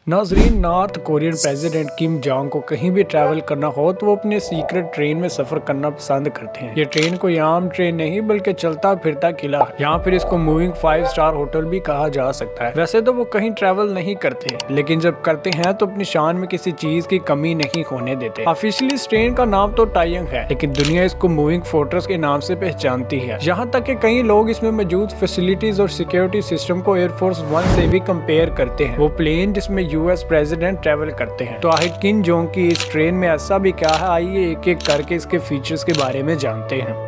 नाजरीन, north Korean president Kim Jong को कहीं भी ट्रैवल करना हो तो वो अपने सीक्रेट ट्रेन में सफर करना पसंद करते हैं। ये ट्रेन कोई आम ट्रेन नहीं बल्कि चलता फिरता किला है। यहाँ फिर इसको मूविंग 5 स्टार होटल भी कहा जा सकता है। वैसे तो वो कहीं ट्रैवल नहीं करते, लेकिन जब करते हैं तो अपनी शान में किसी चीज की कमी नहीं होने देते। ऑफिशियली इस ट्रेन का नाम तो टाइयंग है, लेकिन दुनिया इसको मूविंग फोर्ट्रेस के नाम से पहचानती है। यहाँ तक कि कई लोग इसमें मौजूद फैसिलिटीज और सिक्योरिटी सिस्टम को एयरफोर्स 1 से भी कंपेयर करते हैं। वो प्लेन जिसमें यूएस प्रेसिडेंट ट्रैवल करते हैं। तो आखिर किम जोंग की इस ट्रेन में ऐसा भी क्या है, आइए एक एक करके इसके फीचर्स के बारे में जानते हैं।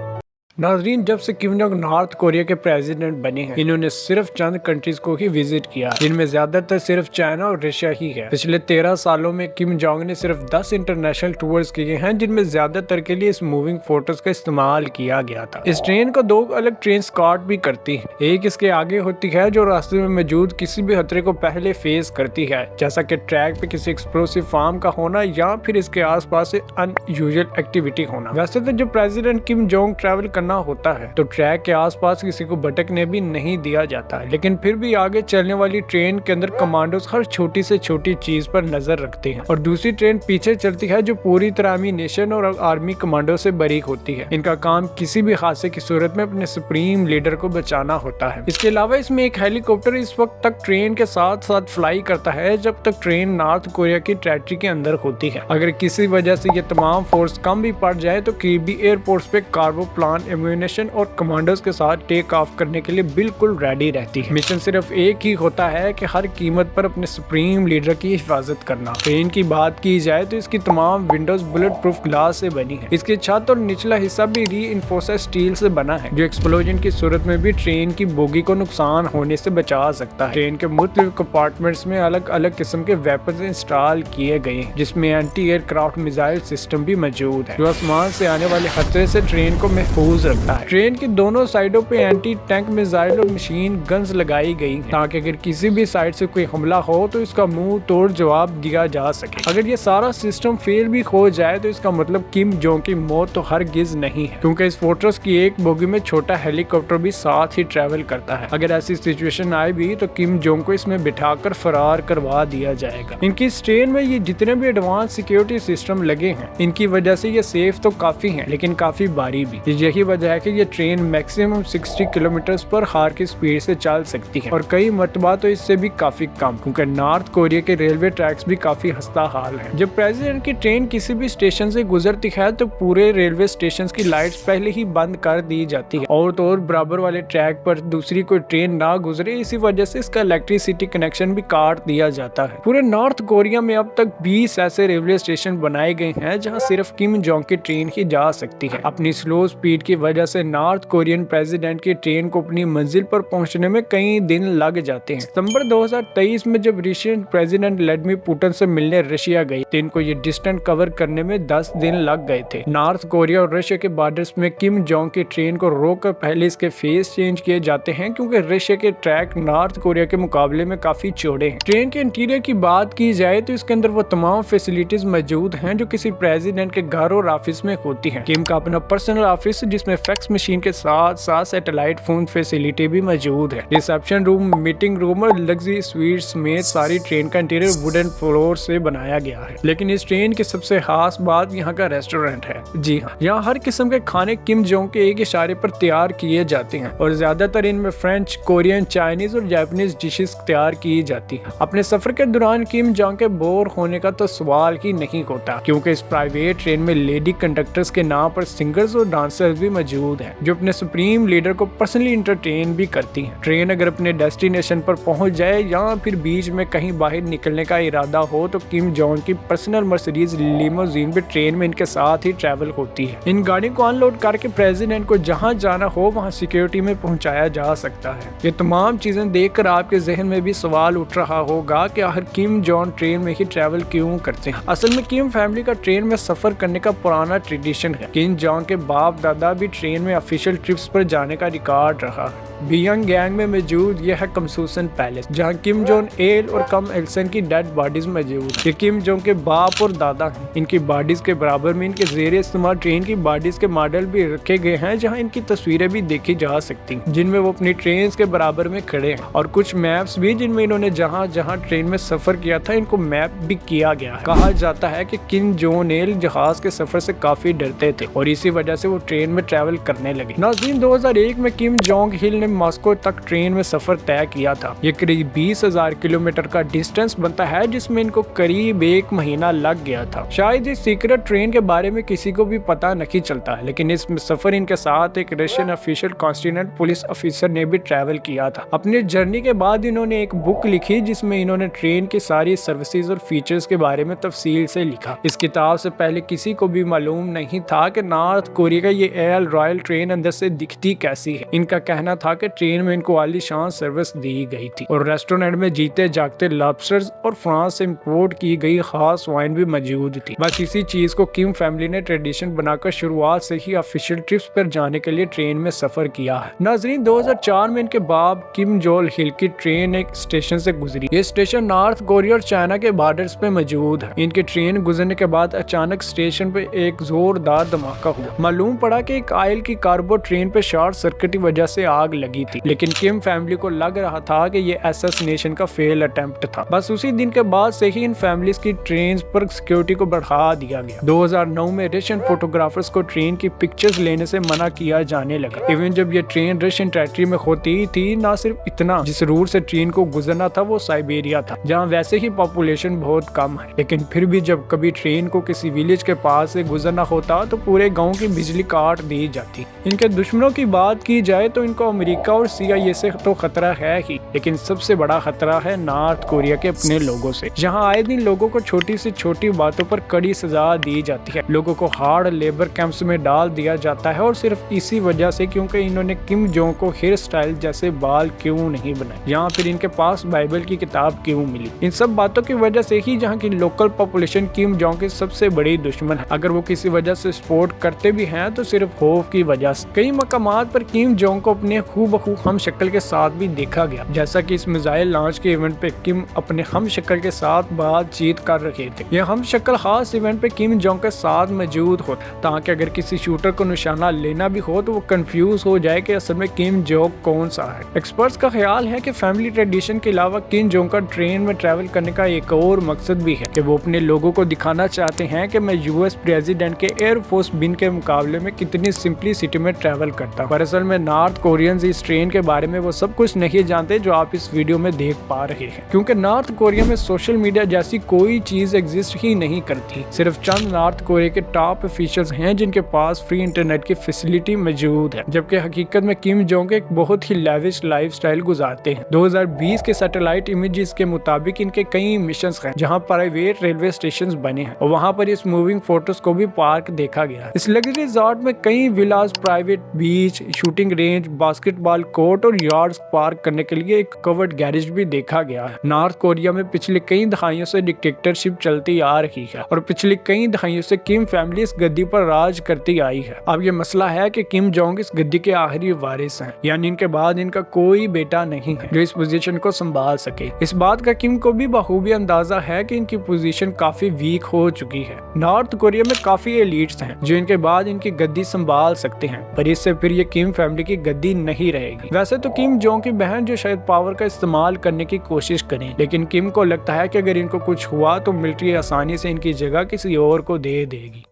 नाजरीन, जब से किम जोंग नॉर्थ कोरिया के प्रेसिडेंट बने हैं, इन्होंने सिर्फ चंद कंट्रीज को ही विजिट किया, जिनमें ज्यादातर सिर्फ चाइना और रशिया ही है। पिछले 13 सालों में किम जोंग ने सिर्फ 10 इंटरनेशनल टूर्स किए हैं, जिनमें ज्यादातर के लिए इस मूविंग फोर्ट्रेस का इस्तेमाल किया गया था। इस ट्रेन को 2 अलग ट्रेन स्कॉट भी करती है। एक इसके आगे होती है जो रास्ते में मौजूद किसी भी खतरे को पहले फेस करती है, जैसा कि ट्रैक पे किसी एक्सप्लोसिव फार्म का होना या फिर इसके आसपास से अनयूजुअल एक्टिविटी होना। वैसे तो जब प्रेसिडेंट किम जोंग ट्रैवल करना होता है तो ट्रैक के आसपास किसी को भटकने भी नहीं दिया जाता है, लेकिन फिर भी आगे चलने वाली ट्रेन के अंदर कमांडोज हर छोटी से छोटी चीज पर नजर रखते हैं और दूसरी ट्रेन पीछे चलती है जो पूरी तरह एमिनेशन और आर्मी कमांडो से बारीक होती है। इनका काम किसी भी हादसे की सूरत में अपने सुप्रीम लीडर को बचाना होता है। इसके अलावा इसमें एक हेलीकॉप्टर इस वक्त तक ट्रेन के साथ साथ फ्लाई करता है जब तक ट्रेन नॉर्थ कोरिया की टेरिटरी के अंदर होती है। अगर किसी वजह से ये तमाम फोर्स कम भी पड़ जाए तो किबी एयरपोर्ट पे कार्गो प्लान एम्यूनेशन और कमांडर्स के साथ टेक ऑफ करने के लिए बिल्कुल रेडी रहती है। मिशन सिर्फ एक ही होता है कि हर कीमत पर अपने सुप्रीम लीडर की हिफाजत करना। ट्रेन की बात की जाए तो इसकी तमाम विंडोज बुलेट प्रूफ ग्लास से बनी है। इसकी छत और निचला हिस्सा भी रीइंफोर्स्ड स्टील से बना है, जो एक्सप्लोजन की सूरत में भी ट्रेन की बोगी को नुकसान होने से बचा सकता है। ट्रेन के मुख्तलिफ कंपार्टमेंट्स में अलग अलग किस्म के वेपन्स इंस्टॉल किए गए हैं, जिसमें एंटी एयरक्राफ्ट मिसाइल सिस्टम भी मौजूद है, जो आसमान से आने वाले खतरे से ट्रेन को महफूज रखता है। ट्रेन की दोनों साइडों पे एंटी टैंक मिसाइल और मशीन गन्स लगाई गई हैं, ताकि अगर किसी भी साइड से कोई हमला हो तो इसका मुंह तोड़ जवाब दिया जा सके। अगर ये सारा सिस्टम फेल भी हो जाए तो इसका मतलब किम जोंग की मौत तो हरगिज नहीं है, क्योंकि इस फोर्ट्रेस की एक बोगी में छोटा हेलीकॉप्टर भी साथ ही ट्रेवल करता है। अगर ऐसी सिचुएशन आए भी तो किम जोंग को इसमें बिठाकर फरार करवा दिया जाएगा। इनकी इस ट्रेन में ये जितने भी एडवांस सिक्योरिटी सिस्टम लगे हैं, इनकी वजह से ये सेफ तो काफी है, लेकिन काफी भारी भी। यही वजह है कि ये ट्रेन मैक्सिमम 60 किलोमीटर पर हार की स्पीड से चल सकती है, और कई मरतबा तो इससे भी काफी कम, क्योंकि नॉर्थ कोरिया के रेलवे ट्रैक्स भी काफी खस्ता हाल है। जब प्रेसिडेंट की ट्रेन किसी भी स्टेशन से गुजरती है तो पूरे रेलवे स्टेशन की लाइट्स पहले ही बंद कर दी जाती है, और तो और बराबर वाले ट्रैक पर दूसरी कोई ट्रेन ना गुजरे, इसी वजह से इसका इलेक्ट्रिसिटी कनेक्शन भी काट दिया जाता है। पूरे नॉर्थ कोरिया में अब तक 20 ऐसे रेलवे स्टेशन बनाए गए हैं जहाँ सिर्फ किम जोंग की ट्रेन ही जा सकती है। अपनी स्लो स्पीड की वजह से नॉर्थ कोरियन प्रेसिडेंट की ट्रेन को अपनी मंजिल पर पहुंचने में कई दिन लग जाते हैं। सितंबर 2023 में जब रशियन प्रेसिडेंट व्लादिमीर पुतिन से मिलने रशिया गई तो इनको ये डिस्टेंस कवर करने में 10 दिन लग गए थे। नॉर्थ कोरिया और रशिया के बॉर्डर्स में किम जोंग की ट्रेन को रोककर पहले इसके फेस चेंज किए जाते हैं, क्योंकि रशिया के ट्रैक नॉर्थ कोरिया के मुकाबले में काफी चौड़े हैं। ट्रेन के इंटीरियर की बात की जाए तो इसके अंदर वो तमाम फैसिलिटीज मौजूद हैं जो किसी प्रेसिडेंट के घर और ऑफिस में होती है। किम का अपना पर्सनल ऑफिस, जिसमें फैक्स मशीन के साथ साथ सैटेलाइट फोन फैसिलिटी भी मौजूद है। रिसेप्शन रूम, मीटिंग रूम और लग्जरी स्वीट समेत सारी ट्रेन का इंटीरियर वुडन फ्लोर से बनाया गया है। लेकिन इस ट्रेन की सबसे खास बात यहाँ का रेस्टोरेंट है। जी हाँ, यहाँ हर किस्म के खाने किम जोंग के एक इशारे पर तैयार किए जाते हैं, और ज्यादातर इनमें फ्रेंच, कोरियन, चाइनीज और जापानीज डिशेस तैयार की जाती है। अपने सफर के दौरान किम जोंग के बोर होने का तो सवाल ही नहीं होता, क्योंकि इस प्राइवेट ट्रेन में लेडी कंडक्टर्स के नाम पर सिंगर्स और डांसर्स भी मौजूद हैं, जो अपने सुप्रीम लीडर को पर्सनली इंटरटेन भी करती है। ट्रेन अगर अपने डेस्टिनेशन पर पहुंच जाए या फिर बीच में कहीं बाहर निकलने का इरादा हो तो किम जोंग की पर्सनल मर्सिडीज लिमोजीन भी ट्रेन में इनके साथ ही ट्रैवल होती है। इन गाड़ी को अनलोड करके प्रेसिडेंट को जहां जाना हो वहां सिक्योरिटी में पहुंचाया जा सकता है। ये तमाम चीजें देखकर आपके जहन में भी सवाल उठ रहा होगा कि आखिर किम जोंग ट्रेन में ही ट्रैवल क्यों करते हैं। असल में किम फैमिली का ट्रेन में सफर करने का पुराना ट्रेडिशन है। किम जोंग के बाप दादा भी ट्रेन में ऑफिशियल ट्रिप्स पर जाने का रिकॉर्ड रहा है। बियांग गैंग में मौजूद यह है कमसूसन पैलेस, जहाँ किम जोंग इल और कम इल सं की डेड बॉडीज मौजूद। ये किम जोंग के बाप और दादा हैं। इनकी बॉडीज के बराबर में इनके जेरे इस्तेमाल ट्रेन की बॉडीज के मॉडल भी रखे गए हैं, जहाँ इनकी तस्वीरें भी देखी जा सकती हैं, जिनमें वो अपनी ट्रेन के बराबर में खड़े हैं, और कुछ मैप्स भी जिनमें इन्होंने जहाँ जहाँ ट्रेन में सफर किया था इनको मैप भी किया गया है। कहा जाता है कि किम जोंग इल जहाज के सफर से काफी डरते थे और इसी वजह से वो ट्रेन में ट्रैवल करने लगे। नाज़रीन, 2001 में किम जोंग इल ने मॉस्को तक ट्रेन में सफर तय किया था। ये करीब 20,000 किलोमीटर का डिस्टेंस बनता है, जिसमें इनको करीब 1 महीना लग गया था। शायद इस सीक्रेट ट्रेन के बारे में किसी को भी पता नहीं चलता, लेकिन इस सफर इनके साथ एक रशियन ऑफिशियल कॉन्स्टिनेंट पुलिस ऑफिसर ने भी ट्रैवल किया था। अपनी जर्नी के बाद इन्होंने एक बुक लिखी, जिसमें इन्होंने ट्रेन की सारी सर्विसेज और फीचर्स के बारे में तफसील से लिखा। इस किताब से पहले किसी को भी मालूम नहीं था कि नॉर्थ कोरिया का ये एयर रॉयल ट्रेन अंदर से दिखती कैसी है। इनका कहना था कि ट्रेन में इनको आलीशान सर्विस दी गई थी और रेस्टोरेंट में जीते जागते लॉबस्टर्स और फ्रांस से इंपोर्ट की गई खास वाइन भी मौजूद थी। बस इसी चीज को किम फैमिली ने ट्रेडिशन बनाकर शुरुआत से ही ऑफिशियल ट्रिप्स पर जाने के लिए ट्रेन में सफर किया है। नाजरीन, 2004 में इनके बाप किम जोंग इल की ट्रेन एक स्टेशन से गुजरी। ये स्टेशन नॉर्थ कोरिया और चाइना के बॉर्डर्स पे मौजूद है। इनकी ट्रेन गुजरने के बाद अचानक स्टेशन पे एक जोरदार धमाका हुआ। मालूम पड़ा कि एक ऑयल की कार्गो ट्रेन पे शॉर्ट सर्किट की वजह से आग लगी थी, लेकिन किम फैमिली को लग रहा था कि ये असैसिनेशन का फेल अटेम्प्ट था। बस उसी दिन के बाद से ही इन फैमिलीज की ट्रेन पर सिक्योरिटी को बढ़ा दिया गया। 2009 में रशियन फोटोग्राफर्स को ट्रेन की पिक्चर्स लेने से मना किया जाने लगा। इवन जब ये ट्रेन रशियन टेरिटरी में होती थी, ना सिर्फ इतना, जिस रूट से ट्रेन को गुजरना था वो साइबेरिया था, जहाँ वैसे ही पॉपुलेशन बहुत कम है, लेकिन फिर भी जब कभी ट्रेन को किसी विलेज के पास से गुजरना होता तो पूरे गांव की बिजली काट दी जाती। इनके दुश्मनों की बात की जाए तो इनको अमेरिका और CIA से तो खतरा है ही, लेकिन सबसे बड़ा खतरा है नॉर्थ कोरिया के अपने लोगों से, जहां आए दिन लोगों को छोटी से छोटी बातों पर कड़ी सजा दी जाती है। लोगों को हार्ड लेबर कैंप्स में डाल दिया जाता है, और सिर्फ इसी वजह से क्योंकि इन्होंने किम जोंग को हेयर स्टाइल जैसे बाल क्यों नहीं बनाए, या फिर इनके पास बाइबल की किताब क्यों मिली। इन सब बातों की वजह से ही जहाँ की लोकल पॉपुलेशन किम जोंग की सबसे बड़ी दुश्मन है। अगर वो किसी वजह से सपोर्ट करते भी हैं तो सिर्फ खौफ की वजह से। कई मकामात पर किम जोंग को अपने हूबहू हम शक्ल के साथ भी देखा गया, जैसा कि इस मिसाइल लॉन्च के इवेंट पे किम अपने हम शक्ल के साथ बातचीत कर रहे थे। यह हम शक्ल खास इवेंट पे किम जोंग के साथ मौजूद हो, ताकि अगर किसी शूटर को निशाना लेना भी हो तो वो कंफ्यूज हो जाए कि असल में किम जोंग कौन सा है। एक्सपर्ट्स का ख्याल है कि फैमिली ट्रेडिशन के अलावा किम जोंग का ट्रेन में ट्रैवल करने का एक और मकसद भी है कि वो अपने लोगों को दिखाना चाहते हैं कि मैं US प्रेसिडेंट के एयरफोर्स बिन के मुकाबले में कितनी सिंपलिसिटी में ट्रैवल करता हूं। पर असल में नॉर्थ कोरियंस इस ट्रेन के बारे में वो सब कुछ नहीं जानते जो आप इस वीडियो में देख पा रहे हैं, क्योंकि नॉर्थ कोरिया में सोशल मीडिया जैसी कोई चीज एग्जिस्ट ही नहीं करती। सिर्फ चंद नॉर्थ कोरिया के टॉप ऑफिशियल्स हैं जिनके पास फ्री इंटरनेट की फैसिलिटी मौजूद है, जबकि हकीकत में किम जोंग एक बहुत ही लेविश लाइफस्टाइल गुजारते हैं। 2020 के सैटेलाइट इमेजेस के मुताबिक इनके कई मिशंस हैं जहां प्राइवेट रेलवे स्टेशंस बने हैं, और वहां पर इस मूविंग फोटोज को भी पार्क देखा गया है। इस लग्जरी रिजॉर्ट में कई villas, private beach, shooting range, basketball court और यार्ड्स पार्क करने के लिए एक कवर्ड गैरेज भी देखा गया है। नॉर्थ कोरिया में पिछले कई दहाइयों से डिक्टेटरशिप चलती आ रही है, और पिछले कई दहाइयों से किम फैमिली इस गद्दी पर राज करती आई है। अब ये मसला है कि किम जोंग इस गद्दी के आखिरी वारिस हैं, यानी इनके बाद इनका कोई बेटा नहीं है जो इस पोजीशन को संभाल सके। इस बात का किम को भी बखूबी अंदाजा है कि इनकी पोजीशन काफी वीक हो चुकी है। नॉर्थ कोरिया में काफी एलीट्स हैं जो इनके बाद इनकी गद्दी संभाल सकते हैं, पर इससे फिर ये किम फैमिली की गद्दी नहीं रहेगी। वैसे तो किम जोंग की बहन जो शायद पावर का इस्तेमाल करने की कोशिश करें, लेकिन किम को लगता है कि अगर इनको कुछ हुआ तो मिलिट्री आसानी से इनकी जगह किसी और को दे देगी।